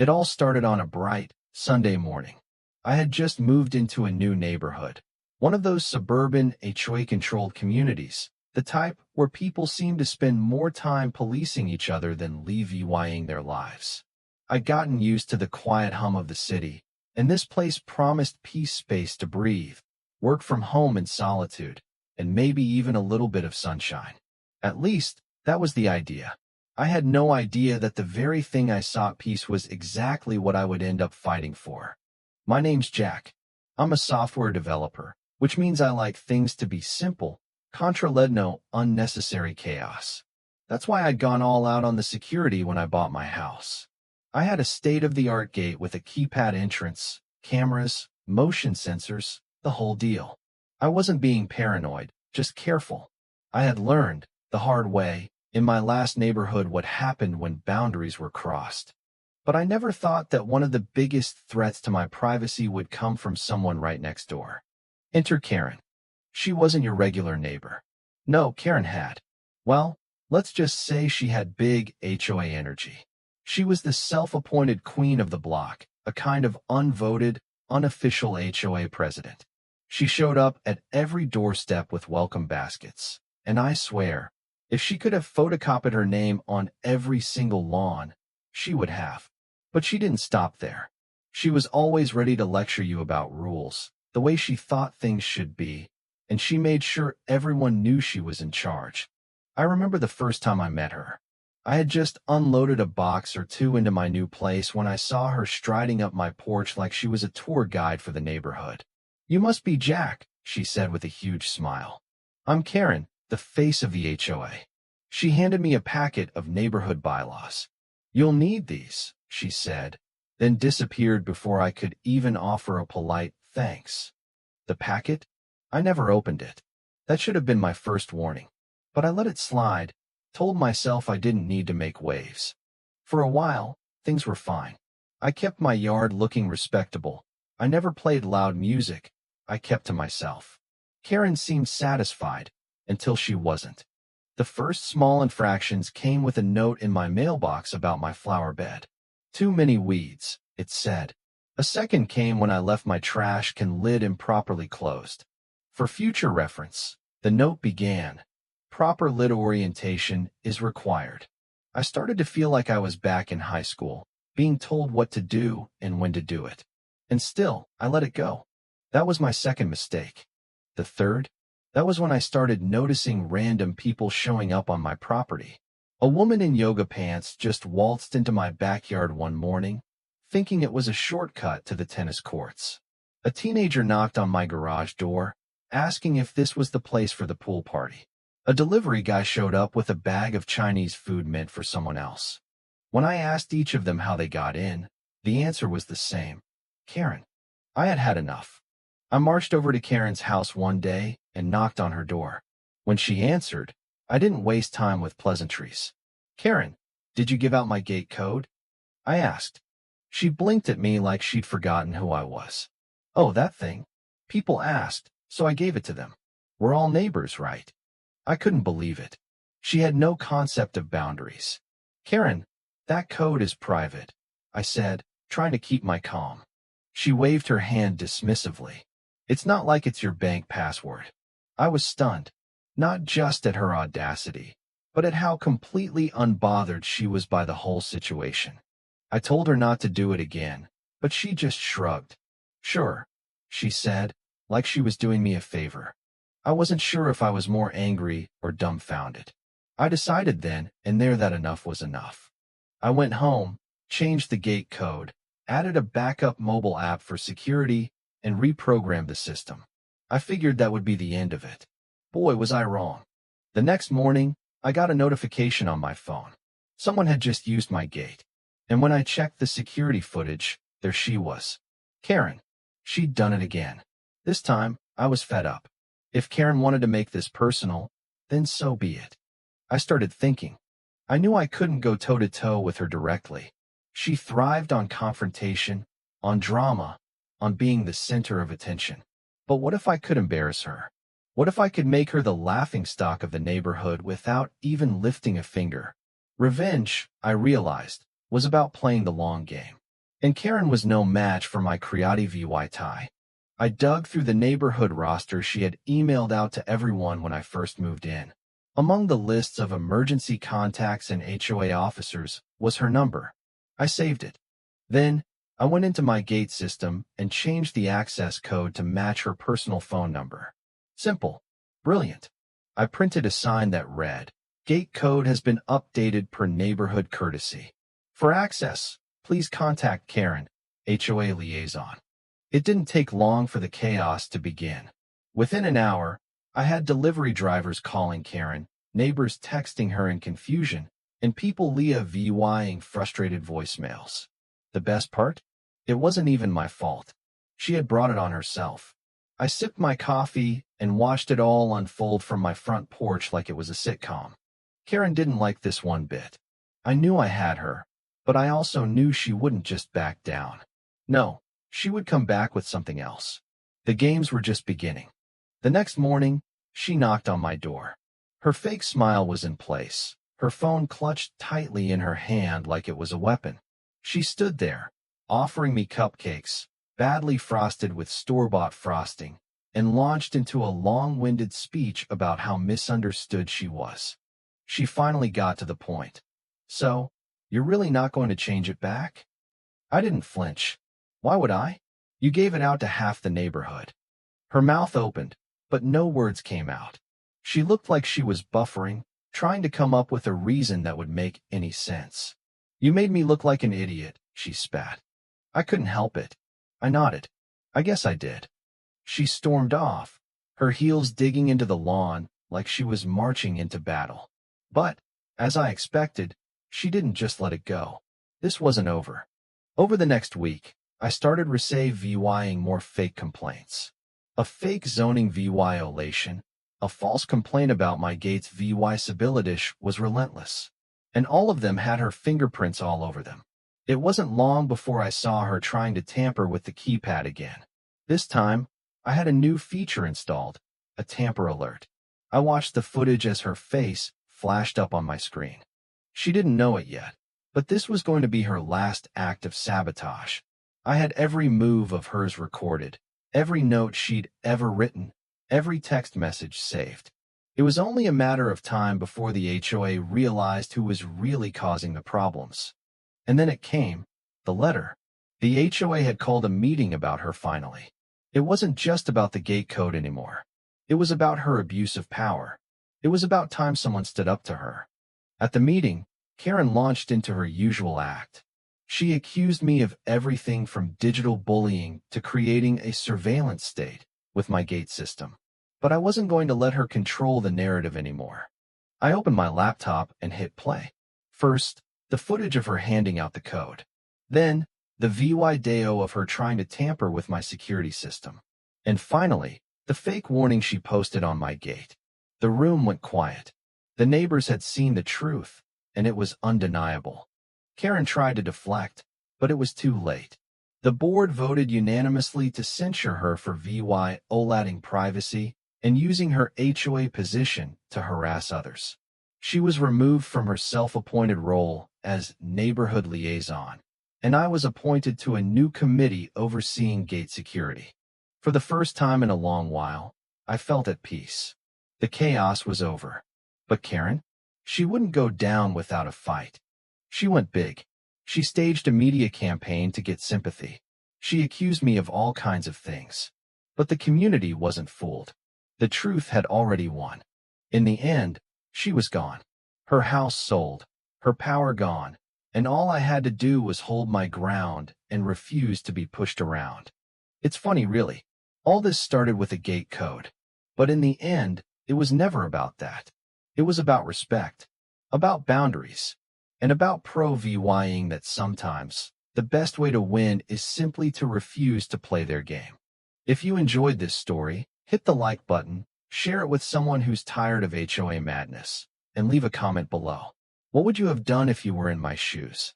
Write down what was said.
It all started on a bright Sunday morning. I had just moved into a new neighborhood, one of those suburban HOA-controlled communities, the type where people seem to spend more time policing each other than levying their lives. I'd gotten used to the quiet hum of the city, and this place promised peace, space to breathe, work from home in solitude, and maybe even a little bit of sunshine. At least, that was the idea. I had no idea that the very thing I sought, peace, was exactly what I would end up fighting for. My name's Jack. I'm a software developer, which means I like things to be simple, no unnecessary chaos. That's why I'd gone all out on the security when I bought my house. I had a state-of-the-art gate with a keypad entrance, cameras, motion sensors, the whole deal. I wasn't being paranoid, just careful. I had learned, the hard way, in my last neighborhood what happened when boundaries were crossed. But I never thought that one of the biggest threats to my privacy would come from someone right next door. Enter Karen. She wasn't your regular neighbor. No, Karen had. Well, let's just say she had big HOA energy. She was the self-appointed queen of the block, a kind of unvoted, unofficial HOA president. She showed up at every doorstep with welcome baskets. And I swear, if she could have photocopied her name on every single lawn, she would have. But she didn't stop there. She was always ready to lecture you about rules, the way she thought things should be, and she made sure everyone knew she was in charge. I remember the first time I met her. I had just unloaded a box or two into my new place when I saw her striding up my porch like she was a tour guide for the neighborhood. "You must be Jack," she said with a huge smile. "I'm Karen, the face of the HOA." She handed me a packet of neighborhood bylaws. "You'll need these," she said, then disappeared before I could even offer a polite thanks. The packet? I never opened it. That should have been my first warning. But I let it slide, told myself I didn't need to make waves. For a while, things were fine. I kept my yard looking respectable. I never played loud music. I kept to myself. Karen seemed satisfied, until she wasn't. The first small infractions came with a note in my mailbox about my flower bed. "Too many weeds," it said. A second came when I left my trash can lid improperly closed. For future reference, the note began, "Proper lid orientation is required." I started to feel like I was back in high school, being told what to do and when to do it. And still, I let it go. That was my second mistake. The third? That was when I started noticing random people showing up on my property. A woman in yoga pants just waltzed into my backyard one morning, thinking it was a shortcut to the tennis courts. A teenager knocked on my garage door, asking if this was the place for the pool party. A delivery guy showed up with a bag of Chinese food meant for someone else. When I asked each of them how they got in, the answer was the same. Karen. I had had enough. I marched over to Karen's house one day and knocked on her door. When she answered, I didn't waste time with pleasantries. "Karen, did you give out my gate code?" I asked. She blinked at me like she'd forgotten who I was. "Oh, that thing. People asked, so I gave it to them. We're all neighbors, right?" I couldn't believe it. She had no concept of boundaries. "Karen, that code is private," I said, trying to keep my calm. She waved her hand dismissively. "It's not like it's your bank password." I was stunned, not just at her audacity, but at how completely unbothered she was by the whole situation. I told her not to do it again, but she just shrugged. "Sure," she said, like she was doing me a favor. I wasn't sure if I was more angry or dumbfounded. I decided then and there that enough was enough. I went home, changed the gate code, added a backup mobile app for security, and reprogrammed the system. I figured that would be the end of it. Boy, was I wrong. The next morning, I got a notification on my phone. Someone had just used my gate. And when I checked the security footage, there she was. Karen. She'd done it again. This time, I was fed up. If Karen wanted to make this personal, then so be it. I started thinking. I knew I couldn't go toe-to-toe with her directly. She thrived on confrontation, on drama, on being the center of attention. But what if I could embarrass her? What if I could make her the laughingstock of the neighborhood without even lifting a finger? Revenge, I realized, was about playing the long game. And Karen was no match for my creative VY tie. I dug through the neighborhood roster she had emailed out to everyone when I first moved in. Among the lists of emergency contacts and HOA officers was her number. I saved it. Then, I went into my gate system and changed the access code to match her personal phone number. Simple. Brilliant. I printed a sign that read, "Gate code has been updated per neighborhood courtesy. For access, please contact Karen, HOA liaison." It didn't take long for the chaos to begin. Within an hour, I had delivery drivers calling Karen, neighbors texting her in confusion, and people Leah VYing frustrated voicemails. The best part? It wasn't even my fault. She had brought it on herself. I sipped my coffee and watched it all unfold from my front porch like it was a sitcom. Karen didn't like this one bit. I knew I had her, but I also knew she wouldn't just back down. No, she would come back with something else. The games were just beginning. The next morning, she knocked on my door. Her fake smile was in place, her phone clutched tightly in her hand like it was a weapon. She stood there, offering me cupcakes, badly frosted with store-bought frosting, and launched into a long-winded speech about how misunderstood she was. She finally got to the point. "So, you're really not going to change it back?" I didn't flinch. Why would I? You gave it out to half the neighborhood. Her mouth opened, but no words came out. She looked like she was buffering, trying to come up with a reason that would make any sense. "You made me look like an idiot," she spat. I couldn't help it. I nodded. "I guess I did." She stormed off, her heels digging into the lawn like she was marching into battle. But, as I expected, she didn't just let it go. This wasn't over. Over the next week, I started VYing more fake complaints. A fake zoning violation, a false complaint about my gate's VY Sibiladish was relentless. And all of them had her fingerprints all over them. It wasn't long before I saw her trying to tamper with the keypad again. This time, I had a new feature installed, a tamper alert. I watched the footage as her face flashed up on my screen. She didn't know it yet, but this was going to be her last act of sabotage. I had every move of hers recorded, every note she'd ever written, every text message saved. It was only a matter of time before the HOA realized who was really causing the problems. And then it came, the letter. The HOA had called a meeting about her finally. It wasn't just about the gate code anymore. It was about her abuse of power. It was about time someone stood up to her. At the meeting, Karen launched into her usual act. She accused me of everything from digital bullying to creating a surveillance state with my gate system. But I wasn't going to let her control the narrative anymore. I opened my laptop and hit play. First, the footage of her handing out the code. Then, the video of her trying to tamper with my security system. And finally, the fake warning she posted on my gate. The room went quiet. The neighbors had seen the truth, and it was undeniable. Karen tried to deflect, but it was too late. The board voted unanimously to censure her for violating privacy and using her HOA position to harass others. She was removed from her self-appointed role as neighborhood liaison, and I was appointed to a new committee overseeing gate security. For the first time in a long while, I felt at peace. The chaos was over. But Karen? She wouldn't go down without a fight. She went big. She staged a media campaign to get sympathy. She accused me of all kinds of things. But the community wasn't fooled. The truth had already won. In the end, she was gone. Her house sold, her power gone, and all I had to do was hold my ground and refuse to be pushed around. It's funny, really. All this started with a gate code. But in the end, it was never about that. It was about respect, about boundaries, and about pro-VYing that sometimes the best way to win is simply to refuse to play their game. If you enjoyed this story, hit the like button, share it with someone who's tired of HOA madness, and leave a comment below. What would you have done if you were in my shoes?